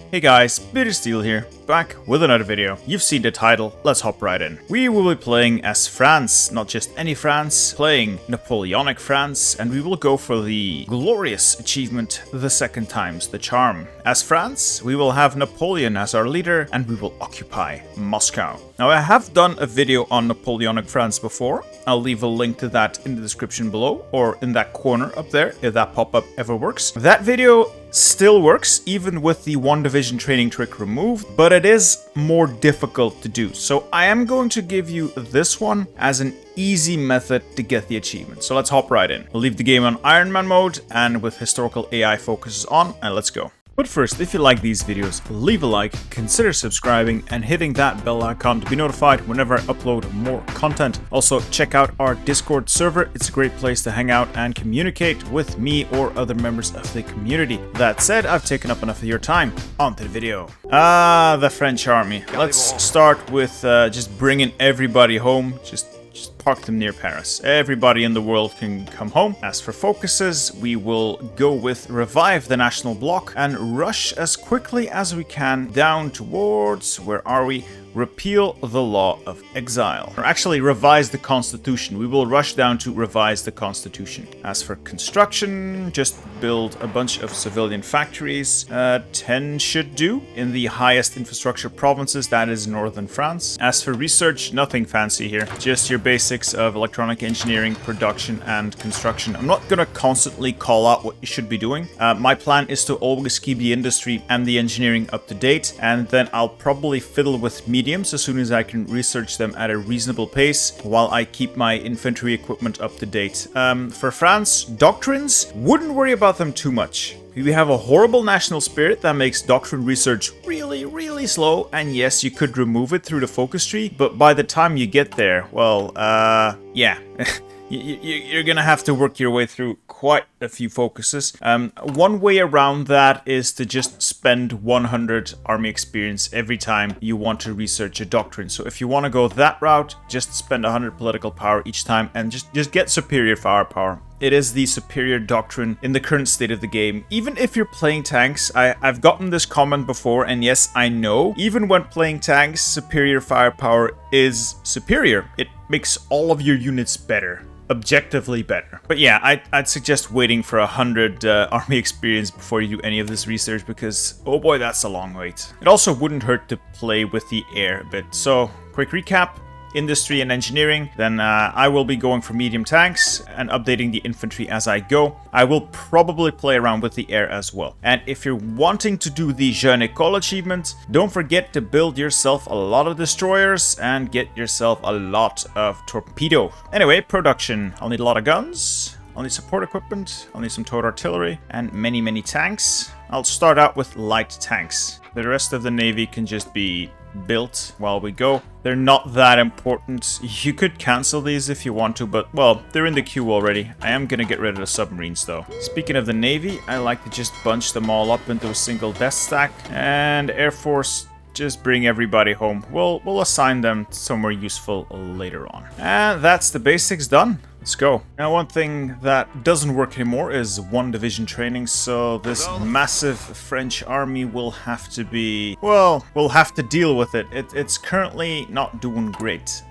Hey guys, BitterSteel here, back with another video. You've seen the title, let's hop right in. We will be playing as France, not just any France, playing Napoleonic France, and we will go for the glorious achievement, the second time's the charm. As France, we will have Napoleon as our leader, and we will occupy Moscow. Now I have done a video on Napoleonic France before. I'll leave a link to that in the description below, or in that corner up there, if that pop-up ever works. That video still works, even with the one division training trick removed, but it is more difficult to do. So I am going to give you this one as an easy method to get the achievement. So let's hop right in. We'll leave the game on Iron Man mode and with historical AI focuses on, and let's go. But first, if you like these videos, leave a like, consider subscribing, and hitting that bell icon to be notified whenever I upload more content. Also, check out our Discord server. It's a great place to hang out and communicate with me or other members of the community. That said, I've taken up enough of your time. On to the video. The French army. Let's start with just bringing everybody home. Just park them near Paris. Everybody in the world can come home. As for focuses, we will go with revive the national bloc and rush as quickly as we can down towards, where are we? Repeal the law of exile. Or actually revise the constitution. We will rush down to revise the constitution. As for construction, just build a bunch of civilian factories. 10 should do in the highest infrastructure provinces, that is northern France. As for research, nothing fancy here. Just your basics of electronic engineering, production, and construction. I'm not gonna constantly call out what you should be doing. My plan is to always keep the industry and the engineering up to date, and then I'll probably fiddle with mediums as soon as I can research them at a reasonable pace while I keep my infantry equipment up to date. For France, doctrines, wouldn't worry about them too much. We have a horrible national spirit that makes doctrine research really slow, and yes, you could remove it through the focus tree, but by the time you get there, well, yeah. You're gonna have to work your way through quite a few focuses. One way around that is to just spend 100 army experience every time you want to research a doctrine. So if you want to go that route, just spend 100 political power each time and just get superior firepower. It is the superior doctrine in the current state of the game. Even if you're playing tanks, I've gotten this comment before, and yes, I know, even when playing tanks, superior firepower is superior. It makes all of your units better. Objectively better. But yeah, I'd suggest waiting for 100 army experience before you do any of this research, because oh boy, that's a long wait. It also wouldn't hurt to play with the air a bit. So, quick recap. Industry and engineering, then I will be going for medium tanks and updating the infantry as I go. I will probably play around with the air as well. And if you're wanting to do the Jeune École achievement, don't forget to build yourself a lot of destroyers and get yourself a lot of torpedo. Anyway, production. I'll need a lot of guns. I'll need support equipment. I'll need some towed artillery and many tanks. I'll start out with light tanks. The rest of the navy can just be built while we go. They're not that important. You could cancel these if you want to, but well, they're in the queue already. I am gonna get rid of the submarines though. Speaking of the navy, I like to just bunch them all up into a single death stack, and Air Force, just bring everybody home. We'll assign them somewhere useful later on. And that's the basics done. Let's go. Now, one thing that doesn't work anymore is one division training, so this massive French army will have to be, well, we'll have to deal with it. It's currently not doing great,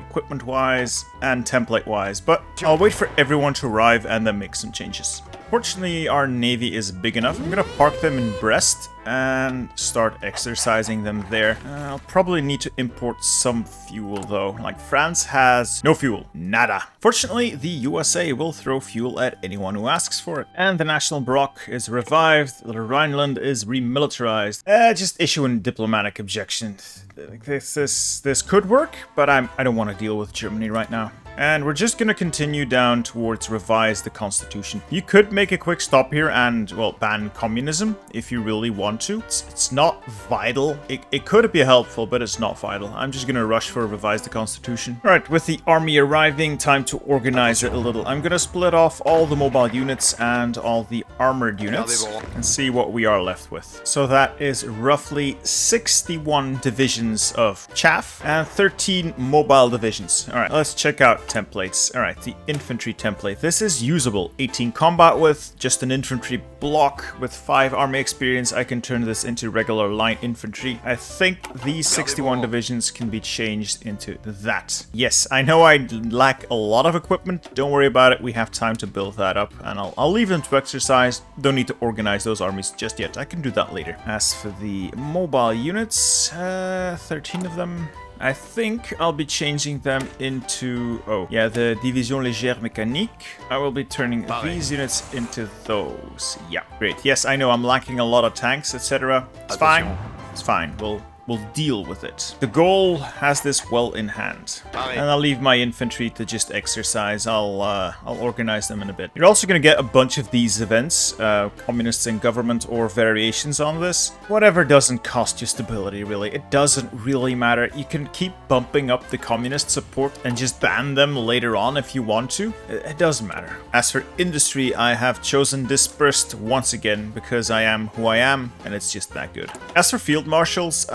equipment-wise and template-wise, but I'll wait for everyone to arrive and then make some changes. Fortunately, our navy is big enough. I'm gonna park them in Brest and start exercising them there. I'll probably need to import some fuel though. Like France has no fuel, nada. Fortunately, the USA will throw fuel at anyone who asks for it. And the national bloc is revived. The Rhineland is remilitarized. Just issue a diplomatic objection. This could work, but I don't want to deal with Germany right now. And we're just gonna continue down towards revise the constitution. You could make a quick stop here and, well, ban communism if you really want to. It's not vital. It could be helpful, but it's not vital. I'm just gonna rush for revise the constitution. All right, with the army arriving, time to organize it a little. I'm gonna split off all the mobile units and all the armored units and see what we are left with. So that is roughly 61 divisions of chaff and 13 mobile divisions. All right, let's check out templates. All right, the infantry template. This is usable. 18 combat with, just an infantry block with 5 army experience. I can turn this into regular line infantry. I think these 61 divisions can be changed into that. Yes, I know I lack a lot of equipment. Don't worry about it. We have time to build that up, and I'll leave them to exercise. Don't need to organize those armies just yet. I can do that later. As for the mobile units, 13 of them. I think I'll be changing them into, oh yeah, the Division Légère Mécanique. I will be turning these units into those. Yeah, great. Yes, I know I'm lacking a lot of tanks, etc. It's fine. It's fine. We'll deal with it. The goal has this well in hand. And I'll leave my infantry to just exercise. I'll organize them in a bit. You're also going to get a bunch of these events, communists in government or variations on this. Whatever doesn't cost you stability, really. It doesn't really matter. You can keep bumping up the communist support and just ban them later on if you want to. It doesn't matter. As for industry, I have chosen dispersed once again because I am who I am, and it's just that good. As for field marshals,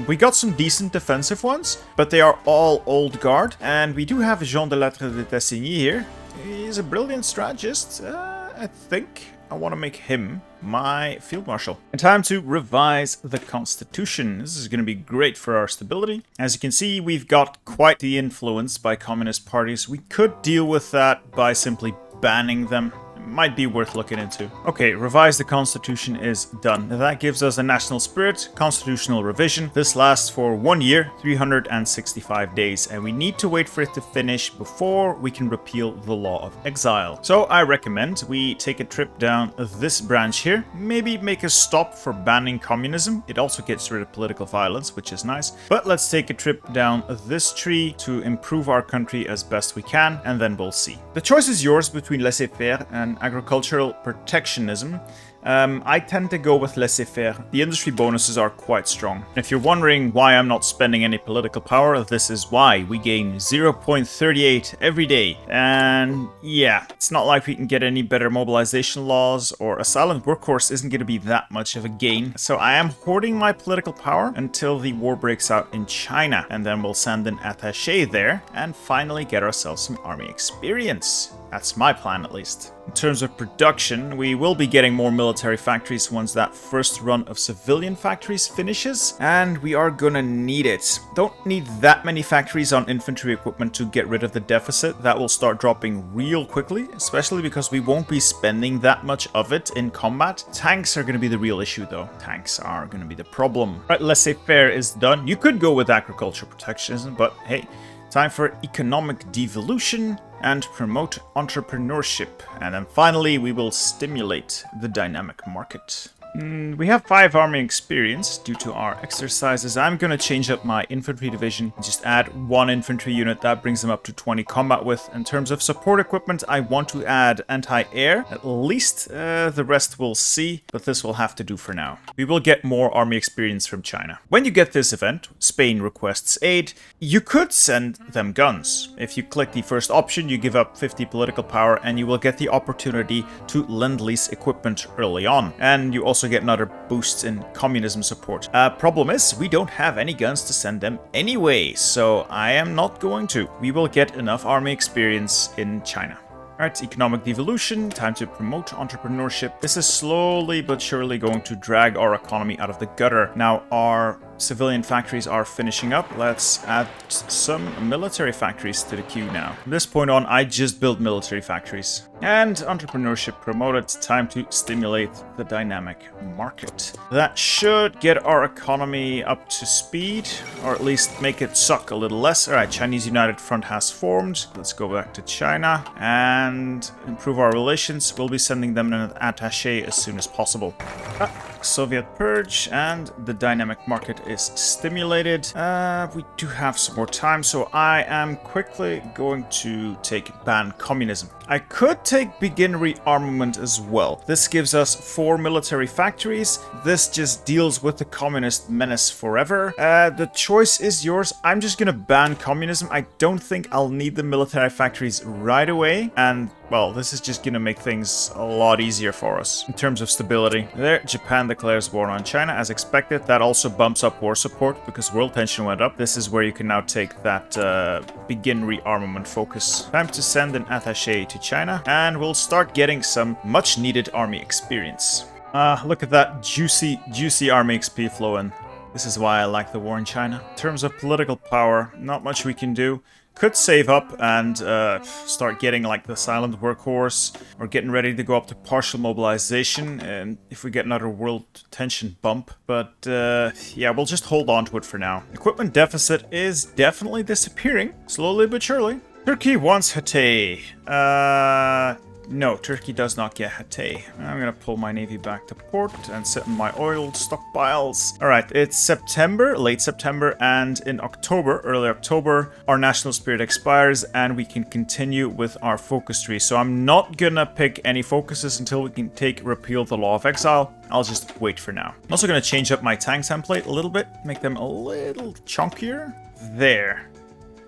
we got some decent defensive ones, but they are all old guard. And we do have Jean de Lattre de Tassigny here. He's a brilliant strategist. I think I want to make him my field marshal. And time to revise the constitution. This is going to be great for our stability. As you can see, we've got quite the influence by communist parties. We could deal with that by simply banning them. Might be worth looking into. Okay, revise the constitution is done. That gives us a national spirit, constitutional revision. This lasts for 1 year, 365 days, and we need to wait for it to finish before we can repeal the law of exile. So I recommend we take a trip down this branch here, maybe make a stop for banning communism. It also gets rid of political violence, which is nice. But let's take a trip down this tree to improve our country as best we can, and then we'll see. The choice is yours between Laissez-Faire and agricultural protectionism. I tend to go with Laissez-Faire. The industry bonuses are quite strong. If you're wondering why I'm not spending any political power, this is why. We gain 0.38 every day. And yeah, it's not like we can get any better mobilization laws, or a silent workforce isn't going to be that much of a gain. So I am hoarding my political power until the war breaks out in China. And then we'll send an attaché there and finally get ourselves some army experience. That's my plan, at least. In terms of production, we will be getting more military factories once that first run of civilian factories finishes, and we are gonna need it. Don't need that many factories on infantry equipment to get rid of the deficit. That will start dropping real quickly, especially because we won't be spending that much of it in combat. Tanks are gonna be the real issue, though. Tanks are gonna be the problem. Right, Laissez-Faire is done. You could go with agriculture protectionism, but hey, time for economic devolution and promote entrepreneurship. And then finally, we will stimulate the dynamic market. We have 5 army experience due to our exercises. I'm going to change up my infantry division and just add 1 infantry unit. That brings them up to 20 combat with. In terms of support equipment, I want to add anti-air. At least the rest we'll see, but this will have to do for now. We will get more army experience from China. When you get this event, Spain requests aid, you could send them guns. If you click the first option, you give up 50 political power and you will get the opportunity to lend-lease equipment early on. And you also get another boost in communism support. Problem is, we don't have any guns to send them anyway, so I am not going to. We will get enough army experience in China. Alright, economic devolution, time to promote entrepreneurship. This is slowly but surely going to drag our economy out of the gutter. Now, our civilian factories are finishing up. Let's add some military factories to the queue now. From this point on, I just build military factories. And entrepreneurship promoted. Time to stimulate the dynamic market. That should get our economy up to speed, or at least make it suck a little less. Alright, Chinese United Front has formed. Let's go back to China and improve our relations. We'll be sending them an attaché as soon as possible. Soviet purge, and the dynamic market is stimulated. We do have some more time, so I am quickly going to take ban communism. I could take begin rearmament as well. This gives us 4 military factories. This just deals with the communist menace forever. The choice is yours. I'm just gonna ban communism. I don't think I'll need the military factories right away, and well, this is just gonna make things a lot easier for us in terms of stability. There, Japan declares war on China as expected. That also bumps up war support because world tension went up. This is where you can now take that begin rearmament focus. Time to send an attaché to China, and we'll start getting some much needed army experience. Look at that juicy army XP flow in. This is why I like the war in China. In terms of political power, not much we can do. Could save up and start getting like the silent workhorse, or getting ready to go up to partial mobilization, and if we get another world tension bump. But yeah, we'll just hold on to it for now. Equipment deficit is definitely disappearing, slowly but surely. Turkey wants HoI4. No, Turkey does not get HoI4. I'm gonna pull my navy back to port and sit in my oil stockpiles. Alright, it's September, late September, and in October, early October, our national spirit expires and we can continue with our focus tree. So I'm not gonna pick any focuses until we can repeal the law of exile. I'll just wait for now. I'm also gonna change up my tank template a little bit, make them a little chunkier. There.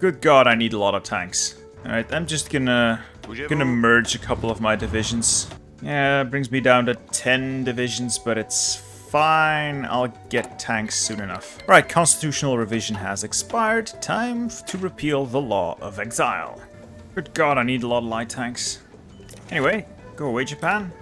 Good God, I need a lot of tanks. Alright, I'm just gonna merge a couple of my divisions. Yeah, it brings me down to 10 divisions, but it's fine. I'll get tanks soon enough. Right, constitutional revision has expired. Time to repeal the law of exile. Good God, I need a lot of light tanks. Anyway, go away, Japan.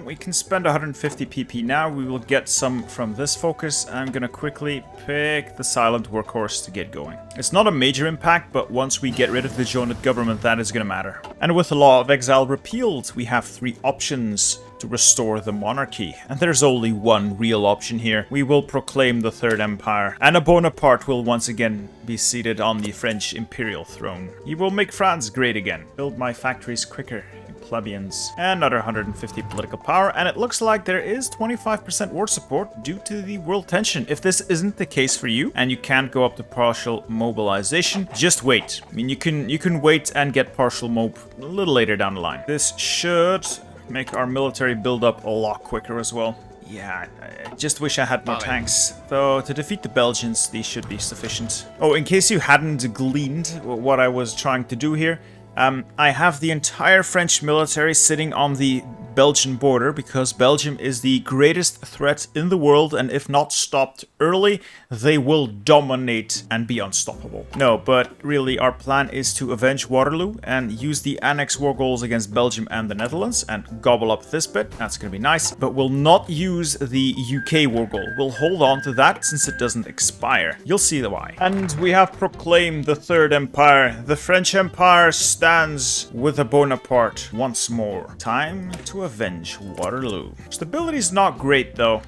We can spend 150 PP now. We will get some from this focus. I'm gonna quickly pick the silent workhorse to get going. It's not a major impact, but once we get rid of the joined government, that is gonna matter. And with the law of exile repealed, we have 3 options to restore the monarchy. And there's only one real option here. We will proclaim the Third Empire, and a Bonaparte will once again be seated on the French imperial throne. He will make France great again. Build my factories quicker. Plebeians. Another 150 political power, and it looks like there is 25% war support due to the world tension. If this isn't the case for you, and you can't go up to partial mobilization, just wait. I mean, you can wait and get partial mob a little later down the line. This should make our military build up a lot quicker as well. Yeah, I just wish I had more tanks. Though, to defeat the Belgians, these should be sufficient. Oh, in case you hadn't gleaned what I was trying to do here, I have the entire French military sitting on the Belgian border because Belgium is the greatest threat in the world, and if not stopped early, they will dominate and be unstoppable. No, but really our plan is to avenge Waterloo and use the annex war goals against Belgium and the Netherlands and gobble up this bit. That's gonna be nice, but we'll not use the UK war goal. We'll hold on to that since it doesn't expire. You'll see the why. And we have proclaimed the Third Empire. The French Empire stands with a Bonaparte once more. Time to avenge Waterloo. Stability's not great though.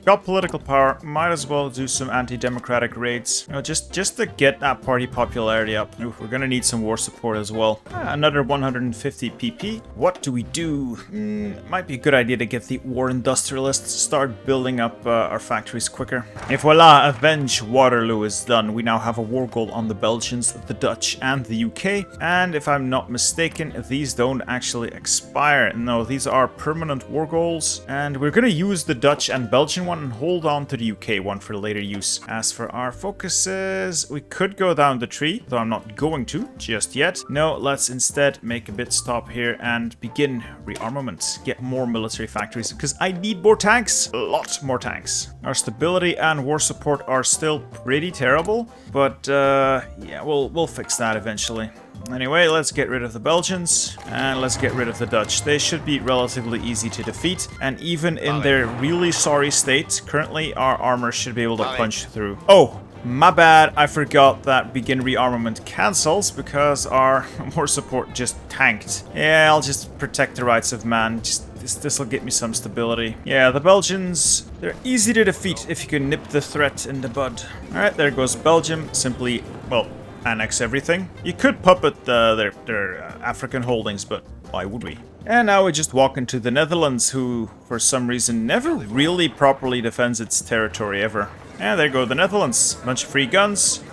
Got political power, might as well do some anti-democratic raids. You know, just to get that party popularity up. Ooh, we're gonna need some war support as well. Another 150 PP. What do we do? Might be a good idea to get the war industrialists start building up our factories quicker. Et voila, avenge Waterloo is done. We now have a war goal on the Belgians, the Dutch, and the UK. And if I'm not mistaken, these don't actually expire. No, these are permanent war goals. And we're gonna use the Dutch and Belgian one and hold on to the UK one for later use. As for our focuses, we could go down the tree, though I'm not going to just yet. No, let's instead make a bit stop here and begin rearmament. Get more military factories, because I need more tanks. A lot more tanks. Our stability and war support are still pretty terrible, but yeah, we'll fix that eventually. Anyway, let's get rid of the Belgians, and let's get rid of the Dutch. They should be relatively easy to defeat, and even in their really sorry state, currently our armor should be able to punch through. Oh, my bad, I forgot that begin rearmament cancels because our war support just tanked. Yeah, I'll just protect the rights of man. This'll get me some stability. Yeah, the Belgians, they're easy to defeat if you can nip the threat in the bud. Alright, there goes Belgium. Simply, well, annex everything. You could puppet their African holdings, but why would we? And now we just walk into the Netherlands, who, for some reason, never really properly defends its territory ever. And there go the Netherlands. Bunch of free guns.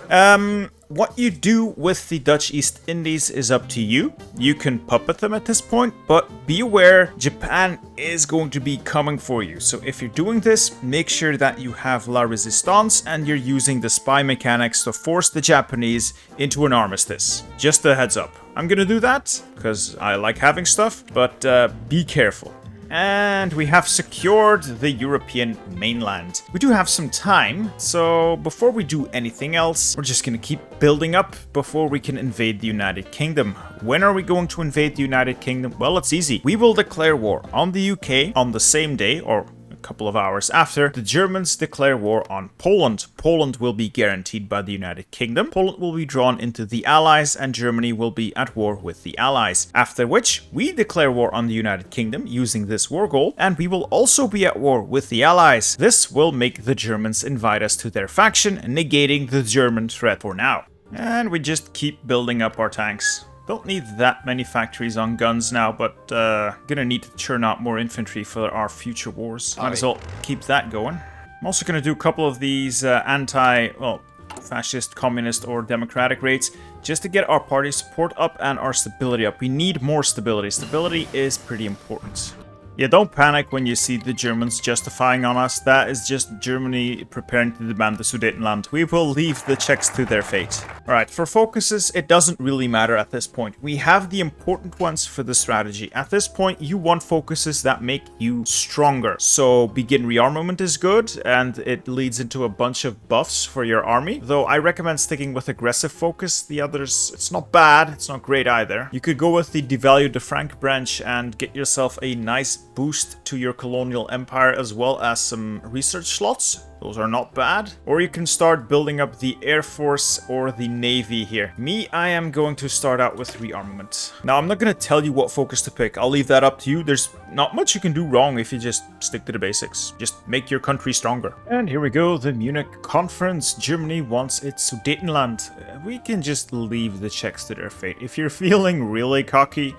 What you do with the Dutch East Indies is up to you. You can puppet them at this point, but be aware, Japan is going to be coming for you. So if you're doing this, make sure that you have La Resistance and you're using the spy mechanics to force the Japanese into an armistice. Just a heads up. I'm gonna do that, because I like having stuff, but be careful. And we have secured the European mainland. We do have some time, so before we do anything else, we're just gonna keep building up before we can invade the United Kingdom. When are we going to invade the United Kingdom? Well, it's easy. We will declare war on the UK on the same day, or couple of hours after the Germans declare war on Poland. Poland will be guaranteed by the United Kingdom. Poland will be drawn into the Allies and Germany will be at war with the Allies. After which we declare war on the United Kingdom using this war goal, and we will also be at war with the Allies. This will make the Germans invite us to their faction, negating the German threat for now. And we just keep building up our tanks. Don't need that many factories on guns now, but gonna need to churn out more infantry for our future wars. Might as well keep that going. I'm also gonna do a couple of these fascist, communist, or democratic rates just to get our party support up and our stability up. We need more stability. Stability is pretty important. Yeah, don't panic when you see the Germans justifying on us. That is just Germany preparing to demand the Sudetenland. We will leave the Czechs to their fate. Alright, for focuses, it doesn't really matter at this point. We have the important ones for the strategy. At this point, you want focuses that make you stronger. So begin rearmament is good, and it leads into a bunch of buffs for your army. Though I recommend sticking with aggressive focus. The others, it's not bad, it's not great either. You could go with the devalue the Frank branch and get yourself a nice boost to your colonial empire, as well as some research slots. Those are not bad. Or you can start building up the Air Force or the Navy here. Me, I am going to start out with rearmament. Now, I'm not going to tell you what focus to pick. I'll leave that up to you. There's not much you can do wrong if you just stick to the basics. Just make your country stronger. And here we go, the Munich Conference. Germany wants its Sudetenland. We can just leave the Czechs to their fate. If you're feeling really cocky,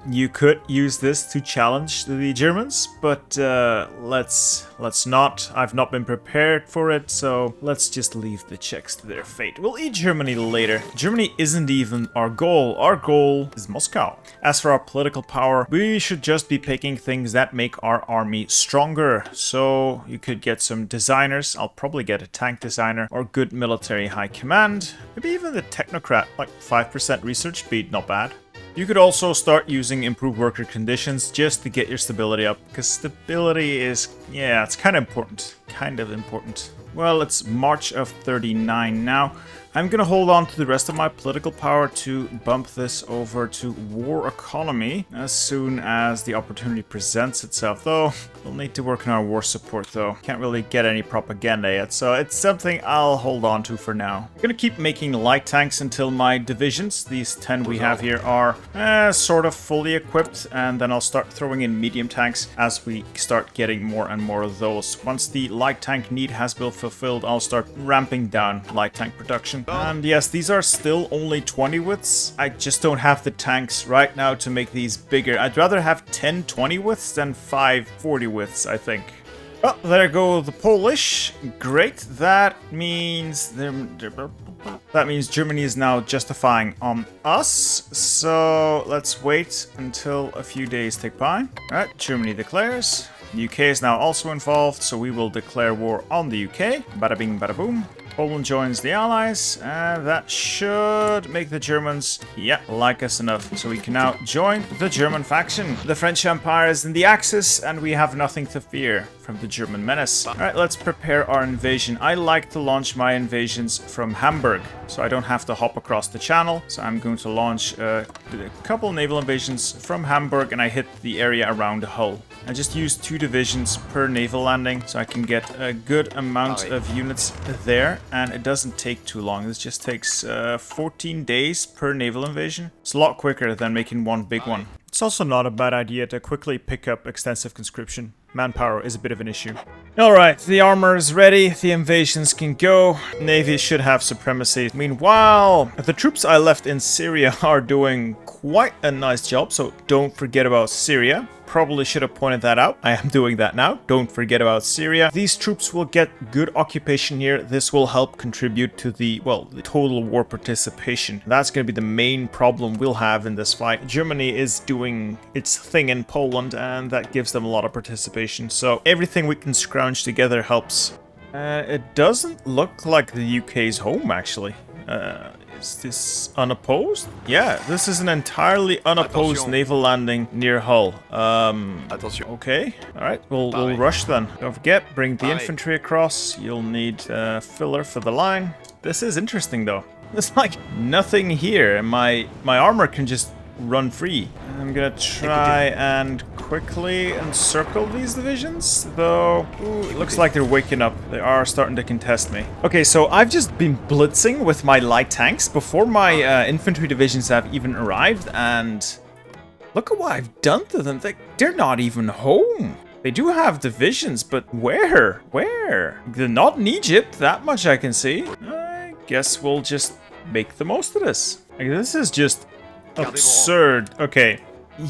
you could use this to challenge the Germans, but let's not. I've not been prepared for it, so let's just leave the Czechs to their fate. We'll eat Germany later. Germany isn't even our goal. Our goal is Moscow. As for our political power, we should just be picking things that make our army stronger. So you could get some designers. I'll probably get a tank designer or good military high command. Maybe even the technocrat, like 5% research speed, not bad. You could also start using improved worker conditions just to get your stability up, because stability is, yeah, it's kind of important. Well, it's March of 39 now. I'm gonna hold on to the rest of my political power to bump this over to war economy as soon as the opportunity presents itself, though we'll need to work on our war support though. Can't really get any propaganda yet, so it's something I'll hold on to for now. I'm gonna keep making light tanks until my divisions, these 10 we have here, are sort of fully equipped, and then I'll start throwing in medium tanks as we start getting more and more of those. Once the light tank need has been fulfilled, I'll start ramping down light tank production. And yes, these are still only 20 widths. I just don't have the tanks right now to make these bigger. I'd rather have 10 20 widths than 5 40 widths, I think. Oh, there go the Polish. Great. That means Germany is now justifying on us. So let's wait until a few days tick by. Alright, Germany declares. The UK is now also involved, so we will declare war on the UK. Bada bing, bada boom. Poland joins the Allies, and that should make the Germans, like us enough. So we can now join the German faction. The French Empire is in the Axis, and we have nothing to fear from the German menace. Alright, let's prepare our invasion. I like to launch my invasions from Hamburg, so I don't have to hop across the channel. So I'm going to launch a couple naval invasions from Hamburg, and I hit the area around Hull. I just use 2 divisions per naval landing, so I can get a good amount of units there, and it doesn't take too long. This just takes 14 days per naval invasion. It's a lot quicker than making one big one. It's also not a bad idea to quickly pick up extensive conscription. Manpower is a bit of an issue. Alright, the armor is ready, the invasions can go. Navy should have supremacy. Meanwhile, the troops I left in Syria are doing quite a nice job, so don't forget about Syria. Probably should have pointed that out. I am doing that now. Don't forget about Syria. These troops will get good occupation here. This will help contribute to the total war participation. That's going to be the main problem we'll have in this fight. Germany is doing its thing in Poland, and that gives them a lot of participation. So everything we can scrounge together helps. It doesn't look like the UK's home, actually. Is this unopposed? Yeah, this is an entirely unopposed naval landing near Hull. Okay. Alright, we'll rush then. Don't forget, bring the infantry across. You'll need filler for the line. This is interesting though. There's like nothing here, and my armor can just run free. I'm gonna try and quickly encircle these divisions, though. Ooh, it looks like they're waking up. They are starting to contest me. Okay, so I've just been blitzing with my light tanks before my infantry divisions have even arrived, and look at what I've done to them. They're not even home. They do have divisions, but where? Where? They're not in Egypt, that much I can see. I guess we'll just make the most of this. Like, this is just absurd. Okay,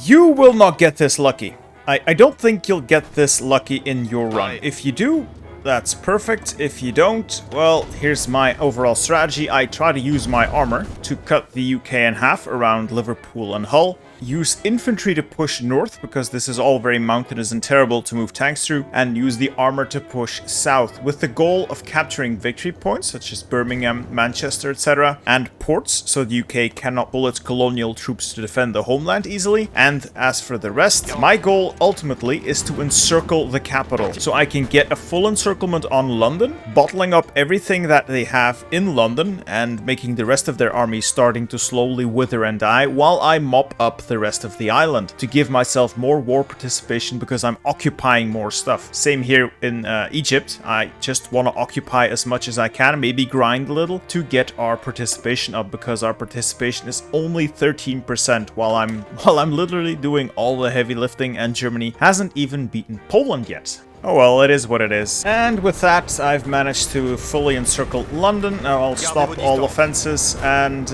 you will not get this lucky. I don't think you'll get this lucky in your run. If you do, that's perfect. If you don't, well, here's my overall strategy. I try to use my armor to cut the UK in half around Liverpool and Hull. Use infantry to push north, because this is all very mountainous and terrible to move tanks through, and use the armor to push south, with the goal of capturing victory points such as Birmingham, Manchester, etc., and ports, so the UK cannot pull its colonial troops to defend the homeland easily. And as for the rest, my goal ultimately is to encircle the capital, so I can get a full encirclement on London, bottling up everything that they have in London, and making the rest of their army starting to slowly wither and die, while I mop up the rest of the island to give myself more war participation, because I'm occupying more stuff. Same here in Egypt. I just want to occupy as much as I can, maybe grind a little to get our participation up, because our participation is only 13% while I'm literally doing all the heavy lifting, and Germany hasn't even beaten Poland yet. Oh well, it is what it is. And with that, I've managed to fully encircle London. Now I'll stop all offenses and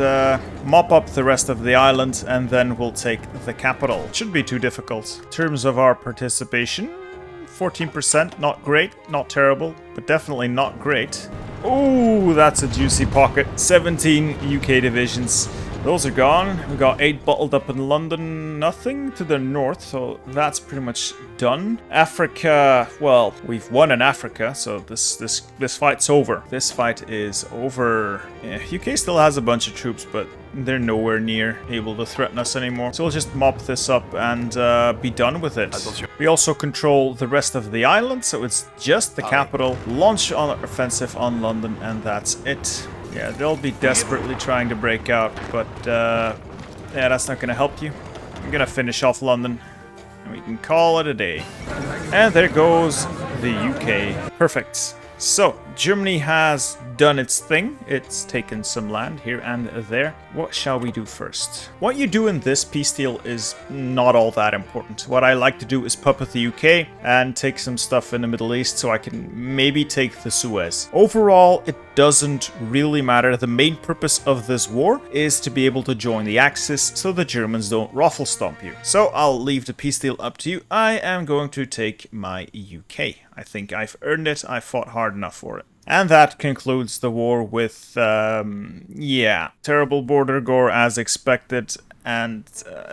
mop up the rest of the island, and then we'll take the capital. Shouldn't be too difficult. In terms of our participation, 14%, not great, not terrible, but definitely not great. Oh, that's a juicy pocket. 17 UK divisions. Those are gone. We got 8 bottled up in London, nothing to the north, so that's pretty much done. Africa, well, we've won in Africa, so this fight's over. This fight is over. Yeah, UK still has a bunch of troops, but they're nowhere near able to threaten us anymore. So we'll just mop this up and be done with it. We also control the rest of the island, so it's just the capital. Launch on offensive on London, and that's it. Yeah, they'll be desperately trying to break out, but yeah, that's not going to help you. I'm going to finish off London, and we can call it a day. And there goes the UK. Perfect. So, Germany has done its thing. It's taken some land here and there. What shall we do first? What you do in this peace deal is not all that important. What I like to do is puppet the UK and take some stuff in the Middle East, so I can maybe take the Suez. Overall, it doesn't really matter. The main purpose of this war is to be able to join the Axis, so the Germans don't ruffle stomp you. So I'll leave the peace deal up to you. I am going to take my UK. I think I've earned it. I fought hard enough for it. And that concludes the war with, yeah, terrible border gore as expected, and,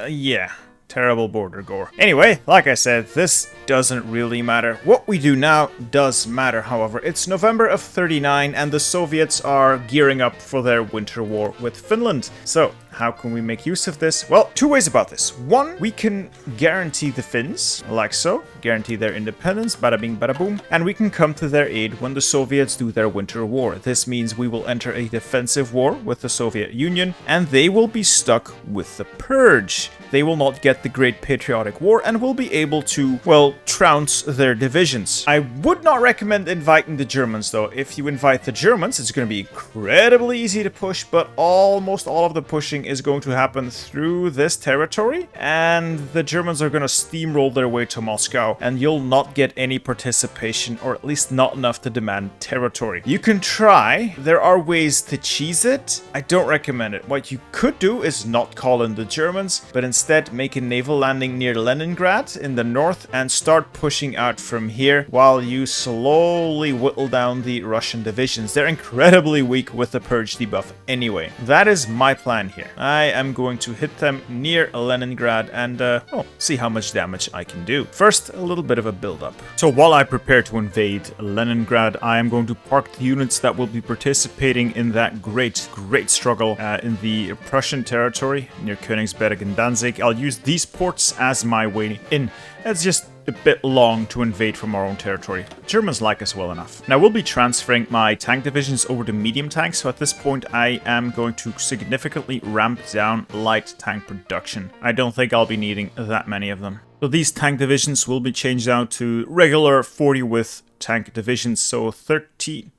yeah, terrible border gore. Anyway, like I said, this doesn't really matter. What we do now does matter, however. It's November of 39, and the Soviets are gearing up for their winter war with Finland. So, how can we make use of this? Well, 2 ways about this. One, we can guarantee the Finns, like so, guarantee their independence, bada bing, bada boom, and we can come to their aid when the Soviets do their winter war. This means we will enter a defensive war with the Soviet Union, and they will be stuck with the purge. They will not get the Great Patriotic War and will be able to, well, trounce their divisions. I would not recommend inviting the Germans, though. If you invite the Germans, it's going to be incredibly easy to push, but almost all of the pushing is going to happen through this territory, and the Germans are going to steamroll their way to Moscow, and you'll not get any participation, or at least not enough to demand territory. You can try. There are ways to cheese it. I don't recommend it. What you could do is not call in the Germans, but instead make a naval landing near Leningrad in the north and start pushing out from here while you slowly whittle down the Russian divisions. They're incredibly weak with the purge debuff anyway. That is my plan here. I am going to hit them near Leningrad and see how much damage I can do. First, a little bit of a build-up. So while I prepare to invade Leningrad, I am going to park the units that will be participating in that great struggle in the Prussian territory near Königsberg and Danzig. I'll use these ports as my way in. It's just a bit long to invade from our own territory. Germans like us well enough. Now we'll be transferring my tank divisions over to medium tanks, so at this point I am going to significantly ramp down light tank production. I don't think I'll be needing that many of them. So these tank divisions will be changed out to regular 40 width tank divisions, so 30.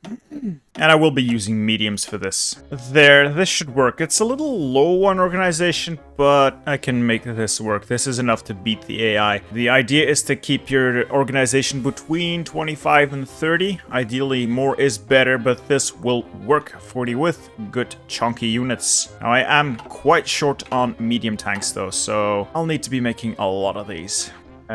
And I will be using mediums for this. There, this should work. It's a little low on organization, but I can make this work. This is enough to beat the AI. The idea is to keep your organization between 25 and 30. Ideally, more is better, but this will work. 40 with good chunky units. Now, I am quite short on medium tanks though, so I'll need to be making a lot of these.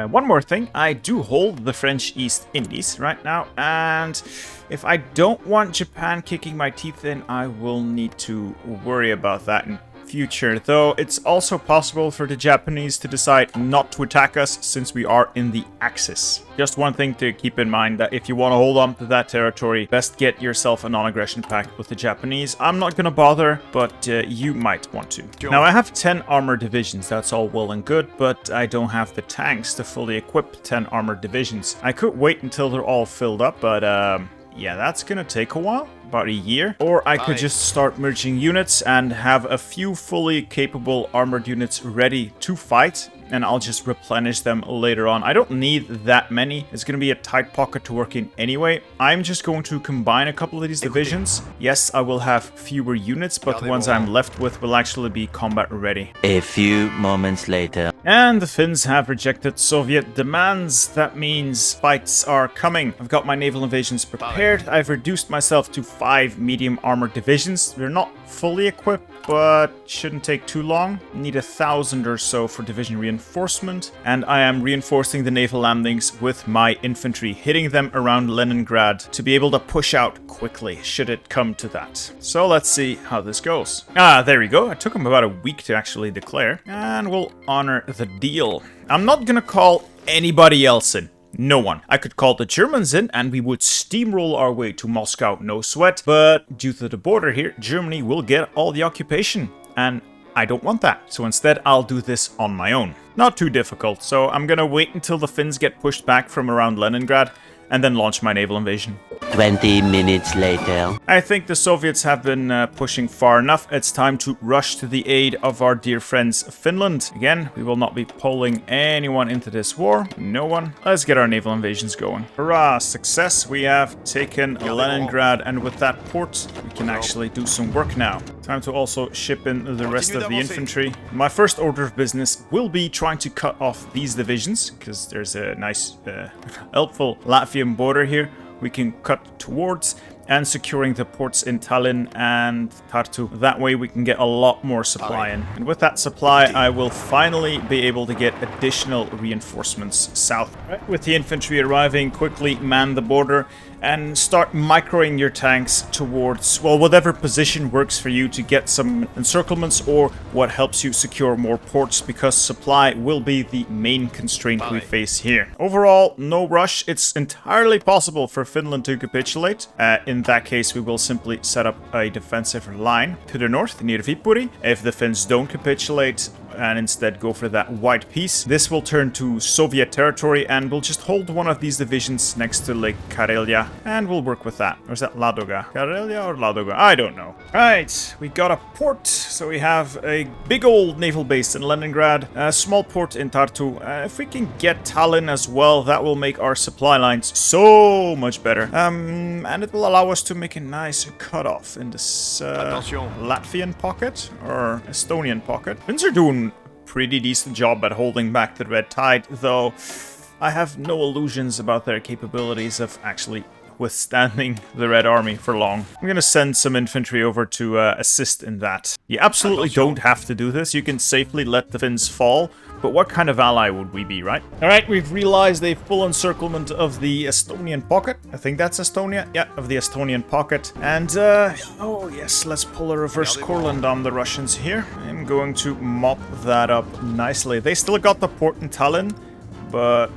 One more thing, I do hold the French East Indies right now, and if I don't want Japan kicking my teeth in, I will need to worry about that in future. Though it's also possible for the Japanese to decide not to attack us since we are in the Axis. Just one thing to keep in mind, that if you want to hold on to that territory, best get yourself a non-aggression pact with the Japanese. I'm not gonna bother, but you might want to. Now I have 10 armored divisions, that's all well and good, but I don't have the tanks to fully equip 10 armored divisions. I could wait until they're all filled up, but yeah, that's gonna take a while, about a year. Or I could just start merging units and have a few fully capable armored units ready to fight, and I'll just replenish them later on. I don't need that many. It's gonna be a tight pocket to work in anyway. I'm just going to combine a couple of these divisions. Yes, I will have fewer units, but the ones I'm left with will actually be combat ready. A few moments later. And the Finns have rejected Soviet demands. That means fights are coming. I've got my naval invasions prepared. I've reduced myself to 5 medium armored divisions. They're not fully equipped, but shouldn't take too long. Need 1,000 or so for division reinforcement, and I am reinforcing the naval landings with my infantry, hitting them around Leningrad to be able to push out quickly should it come to that. So let's see how this goes. There we go. It took them about a week to actually declare, and we'll honor the deal. I'm not gonna call anybody else in. No one. I could call the Germans in and we would steamroll our way to Moscow, no sweat. But due to the border here, Germany will get all the occupation. And I don't want that. So instead, I'll do this on my own. Not too difficult. So I'm gonna wait until the Finns get pushed back from around Leningrad and then launch my naval invasion. 20 minutes later. I think the Soviets have been pushing far enough. It's time to rush to the aid of our dear friends Finland. Again, we will not be pulling anyone into this war. No one. Let's get our naval invasions going. Hurrah! Success! We have taken Leningrad, and with that port, we can actually do some work now. Time to also ship in the rest of the infantry. My first order of business will be trying to cut off these divisions, because there's a nice, helpful Latvian border here we can cut towards, and securing the ports in Tallinn and Tartu. That way we can get a lot more supply in. And with that supply, I will finally be able to get additional reinforcements south. Right, with the infantry arriving, quickly man the border and start microing your tanks towards, well, whatever position works for you to get some encirclements or what helps you secure more ports, because supply will be the main constraint we face here. Overall, no rush. It's entirely possible for Finland to capitulate. In that case, we will simply set up a defensive line to the north near Viipuri. If the Finns don't capitulate and instead go for that white piece, this will turn to Soviet territory, and we'll just hold one of these divisions next to Lake Karelia, and we'll work with that. Or is that Ladoga? Karelia or Ladoga? I don't know. Right, we got a port, so we have a big old naval base in Leningrad, a small port in Tartu. If we can get Tallinn as well, that will make our supply lines so much better. And it will allow us to make a nice cutoff in this Latvian pocket or Estonian pocket. Finns are doing pretty decent job at holding back the red tide, though I have no illusions about their capabilities of actually withstanding the Red Army for long. I'm gonna send some infantry over to assist in that. You absolutely don't have to do this. You can safely let the Finns fall, but what kind of ally would we be, right? Alright, we've realized a full encirclement of the Estonian pocket. I think that's Estonia. Yeah, of the Estonian pocket. And, oh yes, let's pull a reverse Courland on the Russians here. I'm going to mop that up nicely. They still got the port in Tallinn, but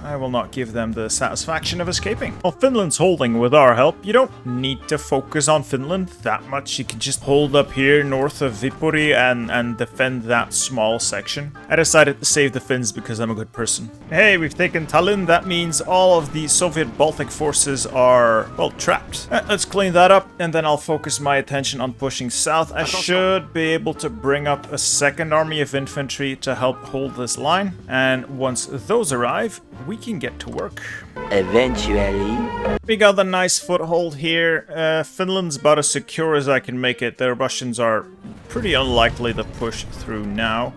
I will not give them the satisfaction of escaping. Well, Finland's holding with our help. You don't need to focus on Finland that much. You can just hold up here north of Viipuri and defend that small section. I decided to save the Finns because I'm a good person. Hey, we've taken Tallinn. That means all of the Soviet Baltic forces are, well, trapped. Let's clean that up, and then I'll focus my attention on pushing south. I should be able to bring up a second army of infantry to help hold this line. And once those arrive, we can get to work. Eventually. We got a nice foothold here. Finland's about as secure as I can make it. The Russians are pretty unlikely to push through now.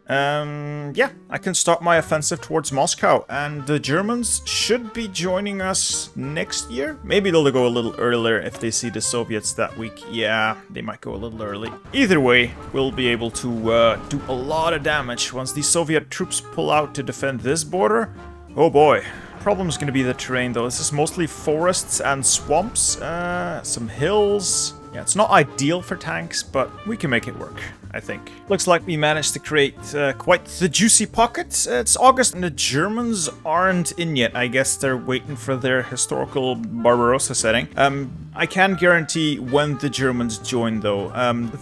Yeah, I can start my offensive towards Moscow, and the Germans should be joining us next year. Maybe they'll go a little earlier if they see the Soviets that week. Yeah, they might go a little early. Either way, we'll be able to do a lot of damage once the Soviet troops pull out to defend this border. Oh boy. Problem's gonna be the terrain though. This is mostly forests and swamps, some hills. Yeah, it's not ideal for tanks, but we can make it work, I think. Looks like we managed to create quite the juicy pocket. It's August and the Germans aren't in yet. I guess they're waiting for their historical Barbarossa setting. I can guarantee when the Germans join though.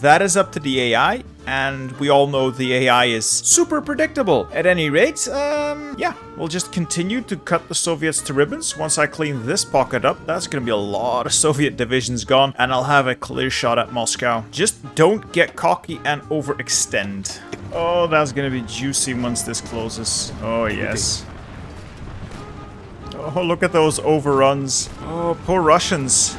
That is up to the AI, and we all know the AI is super predictable. At any rate, yeah, we'll just continue to cut the Soviets to ribbons. Once I clean this pocket up, that's gonna be a lot of Soviet divisions gone, and I'll have a clear shot at Moscow. Just don't get cocky and overextend. Oh, that's gonna be juicy once this closes. Oh, yes. Oh, look at those overruns. Oh, poor Russians.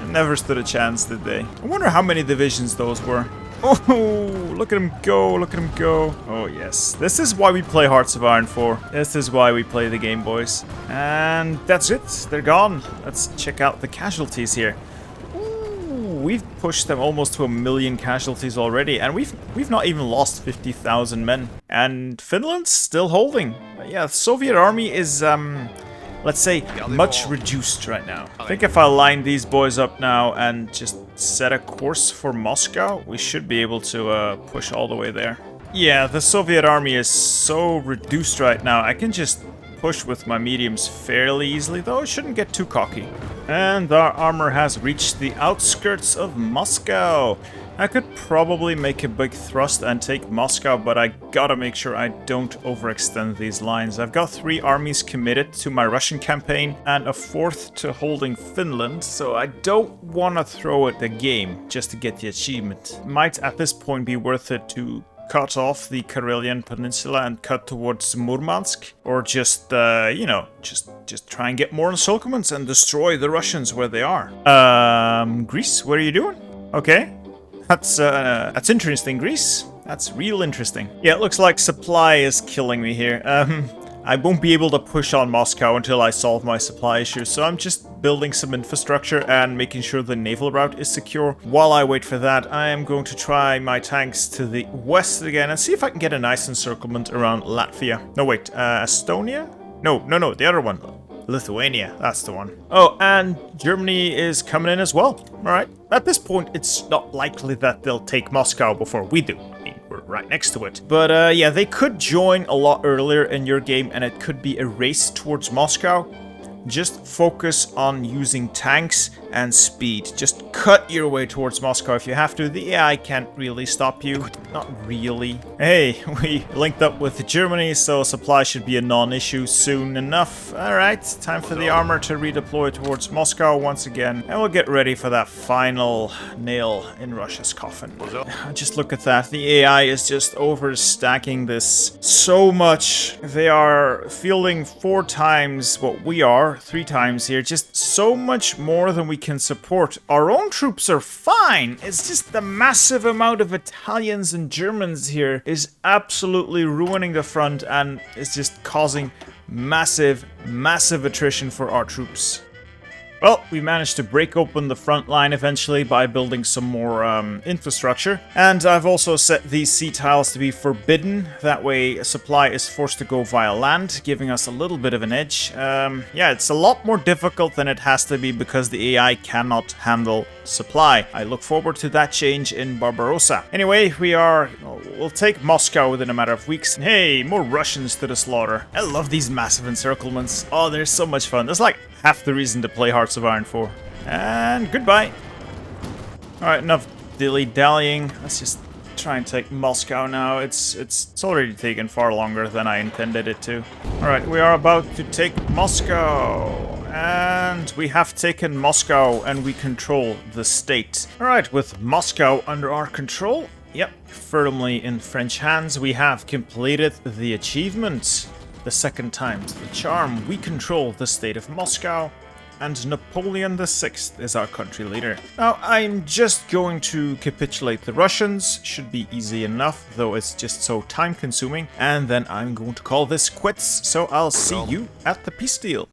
They never stood a chance, did they? I wonder how many divisions those were. Oh, look at him go, look at him go. Oh, yes. This is why we play Hearts of Iron 4. This is why we play the game, boys. And that's it. They're gone. Let's check out the casualties here. Ooh, we've pushed them almost to 1 million casualties already, and we've not even lost 50,000 men. And Finland's still holding. But yeah, the Soviet army is, let's say, much reduced right now. I think if I line these boys up now and just set a course for Moscow, we should be able to push all the way there. Yeah, the Soviet army is so reduced right now. I can just push with my mediums fairly easily, though I shouldn't get too cocky. And our armor has reached the outskirts of Moscow. I could probably make a big thrust and take Moscow, but I gotta make sure I don't overextend these lines. I've got 3 armies committed to my Russian campaign and a 4th to holding Finland, so I don't want to throw at the game just to get the achievement. Might at this point be worth it to cut off the Karelian Peninsula and cut towards Murmansk, or just, you know, just try and get more encirclements and destroy the Russians where they are. Greece, what are you doing? Okay. That's interesting, Greece. That's real interesting. Yeah, it looks like supply is killing me here. I won't be able to push on Moscow until I solve my supply issues, so I'm just building some infrastructure and making sure the naval route is secure. While I wait for that, I am going to try my tanks to the west again and see if I can get a nice encirclement around Latvia. No, wait, Estonia? No, the other one. Lithuania, that's the one. Oh, and Germany is coming in as well. Alright, at this point, it's not likely that they'll take Moscow before we do. I mean, we're right next to it. But yeah, they could join a lot earlier in your game, and it could be a race towards Moscow. Just focus on using tanks and speed. Just cut your way towards Moscow if you have to. The AI can't really stop you. Not really. Hey, we linked up with Germany, so supply should be a non-issue soon enough. Alright, time for the armor to redeploy towards Moscow once again. And we'll get ready for that final nail in Russia's coffin. Just look at that. The AI is just overstacking this so much. They are fielding 4 times what we are. 3 times here. Just so much more than we can support. Our own troops are fine. It's just the massive amount of Italians and Germans here is absolutely ruining the front and is just causing massive attrition for our troops. Well, we managed to break open the front line eventually by building some more infrastructure. And I've also set these sea tiles to be forbidden. That way supply is forced to go via land, giving us a little bit of an edge. Yeah, it's a lot more difficult than it has to be because the AI cannot handle supply. I look forward to that change in Barbarossa. Anyway, we'll take Moscow within a matter of weeks. Hey, more Russians to the slaughter. I love these massive encirclements. Oh, they're so much fun. That's like half the reason to play Hearts of Iron 4. And goodbye. Alright, enough dilly-dallying. Let's just try and take Moscow now. It's already taken far longer than I intended it to. Alright, we are about to take Moscow. And we have taken Moscow and we control the state. Alright, with Moscow under our control, yep, firmly in French hands, we have completed the achievement. The second time to the charm, we control the state of Moscow, and Napoleon VI is our country leader. Now, I'm just going to capitulate the Russians, should be easy enough, though it's just so time consuming, and then I'm going to call this quits, so I'll see you at the peace deal.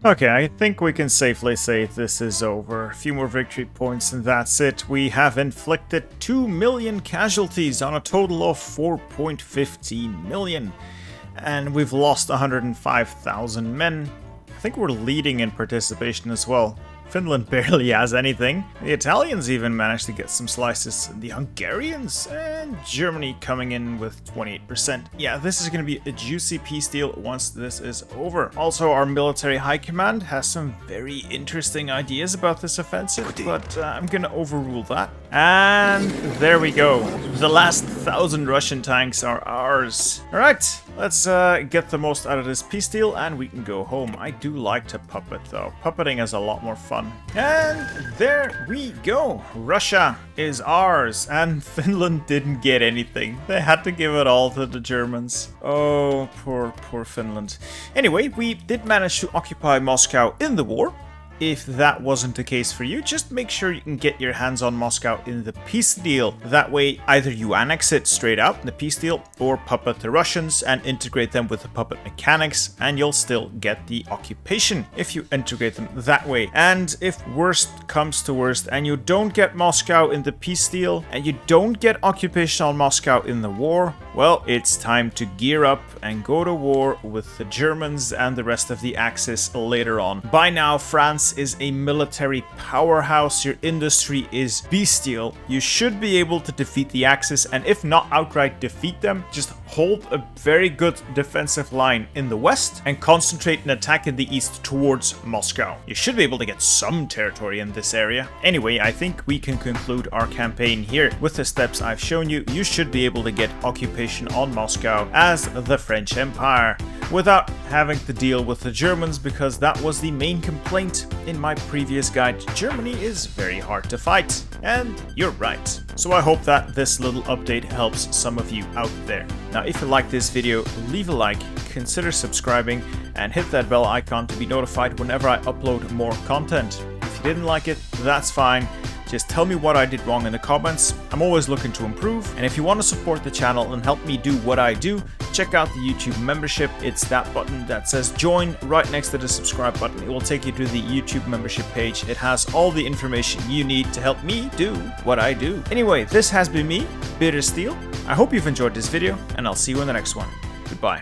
Okay, I think we can safely say this is over. A few more victory points and that's it. We have inflicted 2 million casualties on a total of 4.15 million. And we've lost 105,000 men. I think we're leading in participation as well. Finland barely has anything. The Italians even managed to get some slices. The Hungarians and Germany coming in with 28%. Yeah, this is going to be a juicy peace deal once this is over. Also, our military high command has some very interesting ideas about this offensive, but I'm going to overrule that. And there we go. The last 1,000 Russian tanks are ours. All right, let's get the most out of this peace deal and we can go home. I do like to puppet though. Puppeting is a lot more fun. And there we go. Russia is ours and Finland didn't get anything. They had to give it all to the Germans. Oh, poor Finland. Anyway, we did manage to occupy Moscow in the war. If that wasn't the case for you, just make sure you can get your hands on Moscow in the peace deal. That way, either you annex it straight out in the peace deal, or puppet the Russians and integrate them with the puppet mechanics, and you'll still get the occupation if you integrate them that way. And if worst comes to worst, and you don't get Moscow in the peace deal, and you don't get occupation on Moscow in the war, well, it's time to gear up and go to war with the Germans and the rest of the Axis later on. By now, France is a military powerhouse. Your industry is bestial. You should be able to defeat the Axis, and if not outright defeat them, just hold a very good defensive line in the west and concentrate an attack in the east towards Moscow. You should be able to get some territory in this area. Anyway, I think we can conclude our campaign here. With the steps I've shown you, you should be able to get occupation on Moscow as the French Empire without having to deal with the Germans, because that was the main complaint in my previous guide, Germany is very hard to fight. And you're right. So I hope that this little update helps some of you out there. Now, if you like this video, leave a like, consider subscribing, and hit that bell icon to be notified whenever I upload more content. If you didn't like it, that's fine. Just tell me what I did wrong in the comments. I'm always looking to improve. And if you want to support the channel and help me do what I do, check out the YouTube membership. It's that button that says join right next to the subscribe button. It will take you to the YouTube membership page. It has all the information you need to help me do what I do. Anyway, this has been me, Bitter Steel. I hope you've enjoyed this video, and I'll see you in the next one. Goodbye.